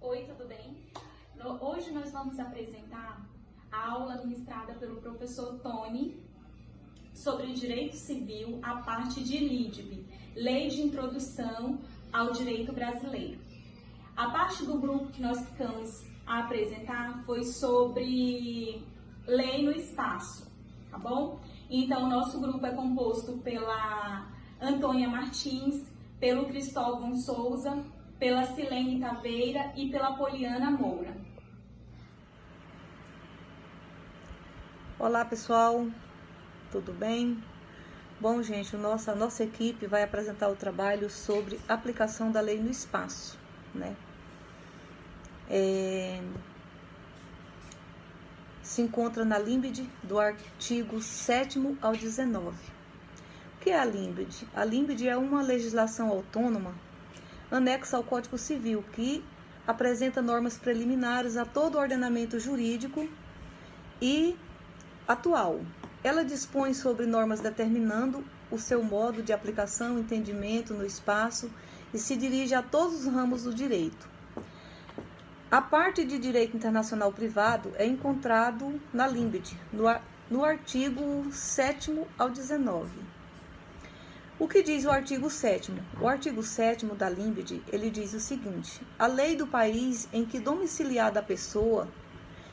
Oi, tudo bem? Hoje nós vamos apresentar a aula ministrada pelo professor Tony sobre Direito Civil, a parte de LIDB, Lei de Introdução ao Direito Brasileiro. A parte do grupo que nós ficamos a apresentar foi sobre lei no espaço, tá bom? Então, o nosso grupo é composto pela Antônia Martins, pelo Cristóvão Souza, pela Silene Taveira e pela Poliana Moura. Olá pessoal, tudo bem? Bom gente, a nossa equipe vai apresentar o trabalho sobre aplicação da lei no espaço, né? Se encontra na LIMBD do artigo 7º ao 19. O que é a LIMBD? A LIMBD é uma legislação autônoma anexa ao Código Civil, que apresenta normas preliminares a todo o ordenamento jurídico e atual. Ela dispõe sobre normas determinando o seu modo de aplicação, entendimento no espaço e se dirige a todos os ramos do direito. A parte de direito internacional privado é encontrado na LIMBD, no artigo 7º ao 19. O que diz o artigo 7º? O artigo 7º da LIMBD, ele diz o seguinte: a lei do país em que domiciliada a pessoa,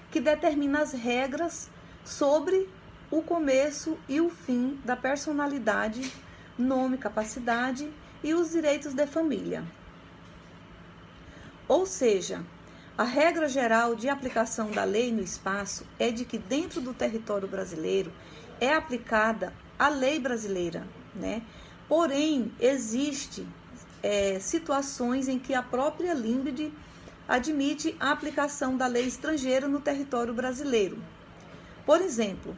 que determina as regras sobre o começo e o fim da personalidade, nome, capacidade e os direitos de família. Ou seja, a regra geral de aplicação da lei no espaço é de que dentro do território brasileiro é aplicada a lei brasileira, né? Porém, existem situações em que a própria LIMBD admite a aplicação da lei estrangeira no território brasileiro. Por exemplo,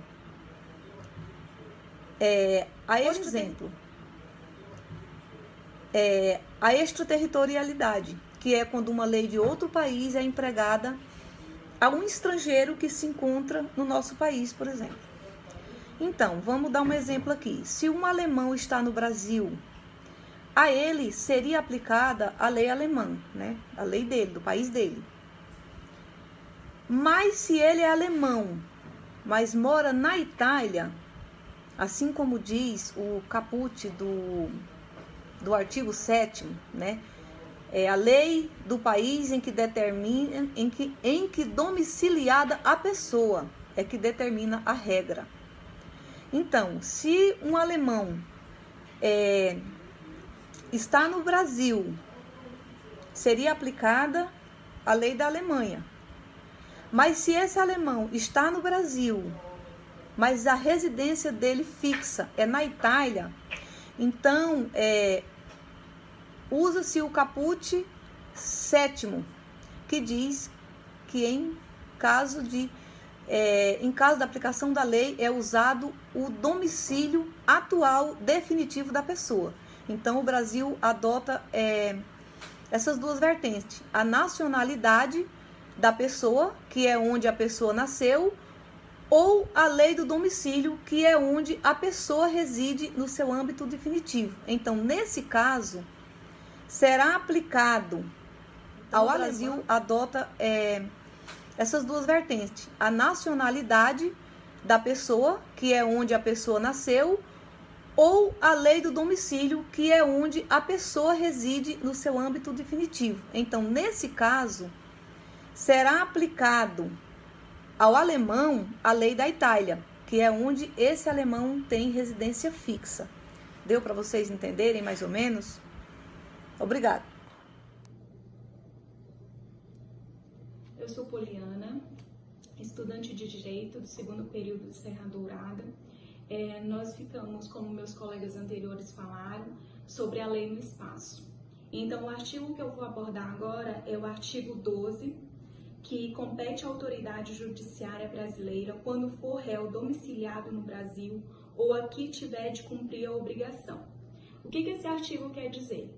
a extraterritorialidade, que é quando uma lei de outro país é empregada a um estrangeiro que se encontra no nosso país, por exemplo. Então, vamos dar um exemplo aqui. Se um alemão está no Brasil, a ele seria aplicada a lei alemã, né? A lei dele, do país dele. Mas se ele é alemão, mas mora na Itália, assim como diz o caput do artigo 7º, né? É a lei do país em que determina, em que domiciliada a pessoa é que determina a regra. Então, se um alemão está no Brasil, seria aplicada a lei da Alemanha. Mas se esse alemão está no Brasil, mas a residência dele fixa é na Itália, então usa-se o caput 7º, que diz que em caso da aplicação da lei é usado o domicílio atual definitivo da pessoa. Então, o Brasil adota essas duas vertentes: a nacionalidade da pessoa, que é onde a pessoa nasceu, ou a lei do domicílio, que é onde a pessoa reside no seu âmbito definitivo. Então, nesse caso, será aplicado ao Brasil adota essas duas vertentes: a nacionalidade da pessoa, que é onde a pessoa nasceu, ou a lei do domicílio, que é onde a pessoa reside no seu âmbito definitivo. Então, nesse caso, será aplicado ao alemão a lei da Itália, que é onde esse alemão tem residência fixa. Deu para vocês entenderem mais ou menos? Obrigada. Eu sou Poliana, estudante de Direito do 2º período de Serra Dourada. Nós ficamos, como meus colegas anteriores falaram, sobre a lei no espaço. Então, o artigo que eu vou abordar agora é o artigo 12, que compete à autoridade judiciária brasileira quando for réu domiciliado no Brasil ou aqui tiver de cumprir a obrigação. O que esse artigo quer dizer?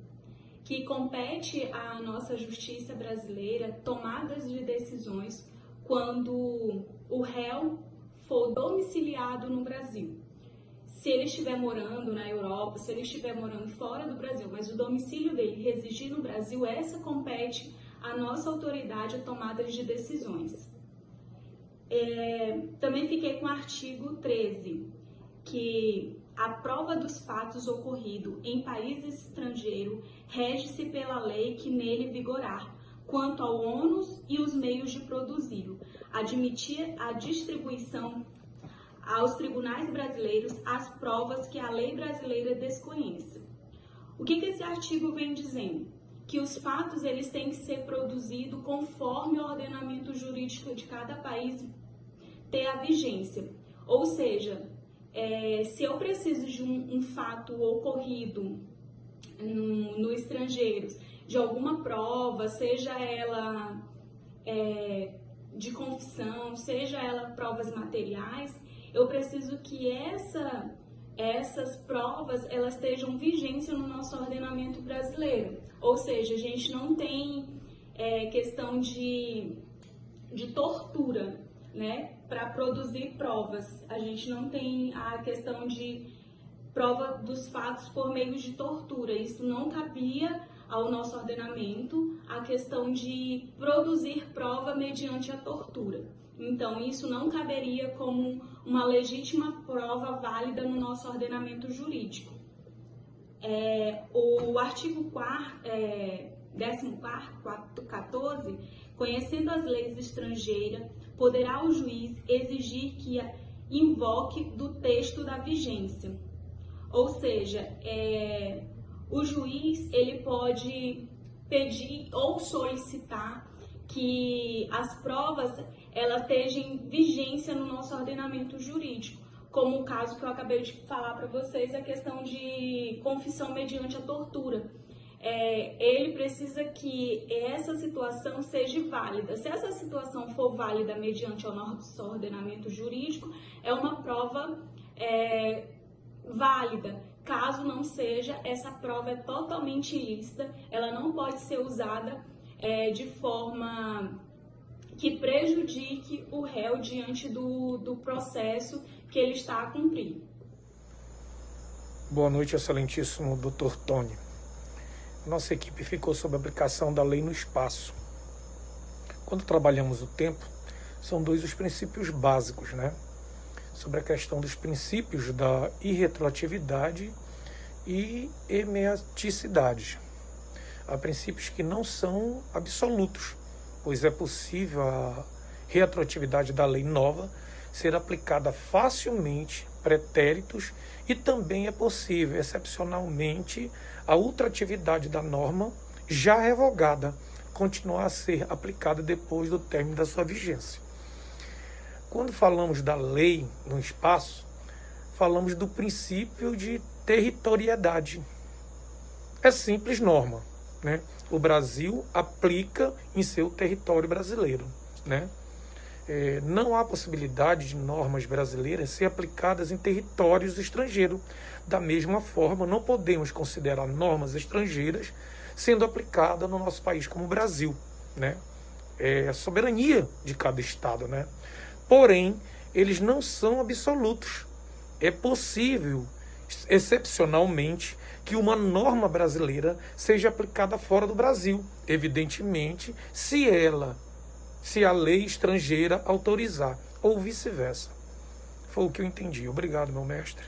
Que compete à nossa justiça brasileira tomadas de decisões quando o réu for domiciliado no Brasil. Se ele estiver morando na Europa, se ele estiver morando fora do Brasil, mas o domicílio dele residir no Brasil, essa compete a nossa autoridade a tomada de decisões. Também fiquei com o artigo 13, que a prova dos fatos ocorridos em país estrangeiro rege-se pela lei que nele vigorar, quanto ao ônus e os meios de produzi-lo, admitir a distribuição aos tribunais brasileiros as provas que a lei brasileira desconheça. O que esse artigo vem dizendo? Que os fatos eles têm que ser produzidos conforme o ordenamento jurídico de cada país ter a vigência. Ou seja, se eu preciso de um fato ocorrido no estrangeiro, de alguma prova, seja ela de confissão, seja ela provas materiais, eu preciso que essas provas elas estejam vigência no nosso ordenamento brasileiro. Ou seja, a gente não tem questão de tortura, né, para produzir provas. A gente não tem a questão de prova dos fatos por meio de tortura. Isso não cabia ao nosso ordenamento, a questão de produzir prova mediante a tortura. Então, isso não caberia como uma legítima prova válida no nosso ordenamento jurídico. O artigo 14, conhecendo as leis estrangeiras, poderá o juiz exigir que a invoque do texto da vigência. Ou seja, o juiz ele pode pedir ou solicitar que as provas ela estejam em vigência no nosso ordenamento jurídico, como o caso que eu acabei de falar para vocês, a questão de confissão mediante a tortura. Ele precisa que essa situação seja válida. Se essa situação for válida mediante o nosso ordenamento jurídico, é uma prova válida. Caso não seja, essa prova é totalmente ilícita, ela não pode ser usada de forma que prejudique o réu diante do processo que ele está a cumprir. Boa noite, excelentíssimo Dr. Tony. Nossa equipe ficou sob a aplicação da lei no espaço. Quando trabalhamos o tempo, são dois os princípios básicos, né? Sobre a questão dos princípios da irretroatividade e imediaticidade. Há princípios que não são absolutos, pois é possível a retroatividade da lei nova ser aplicada facilmente, pretéritos, e também é possível, excepcionalmente, a ultratividade da norma já revogada continuar a ser aplicada depois do término da sua vigência. Quando falamos da lei no espaço, falamos do princípio de territorialidade. É simples norma, né? O Brasil aplica em seu território brasileiro, né? Não há possibilidade de normas brasileiras ser aplicadas em territórios estrangeiros. Da mesma forma, não podemos considerar normas estrangeiras sendo aplicadas no nosso país como o Brasil, né? É a soberania de cada estado, né? Porém, eles não são absolutos. É possível, excepcionalmente, que uma norma brasileira seja aplicada fora do Brasil, evidentemente, se a lei estrangeira autorizar, ou vice-versa. Foi o que eu entendi. Obrigado, meu mestre.